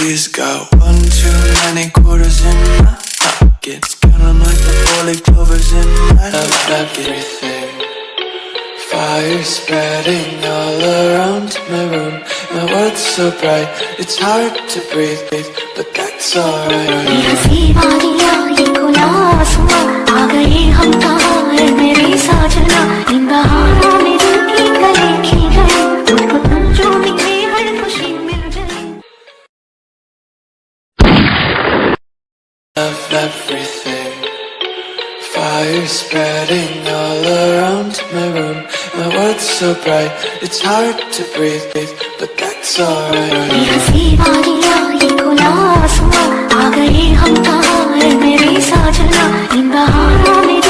She's got one too many quarters in my pockets, counting like the four-leaf clovers in my everything. Fire spreading all around my room. My world's so bright, it's hard to breathe, but that's alright. ये हंसी वादियाँ ये खुला आसमां, आ गए हम कहाँ है मेरी साजना। इन बहारों में दिल की गली खी गई, मुझको तुम जो मिले हर खुशी मिल गई। Love everything. Fire spreading all around my room. My world's so bright, it's hard to breathe, but that's alright. ये हंसी वादियाँ ये खुला आसमां, आ गए हम कहाँ है मेरी साजना। इन बहारों में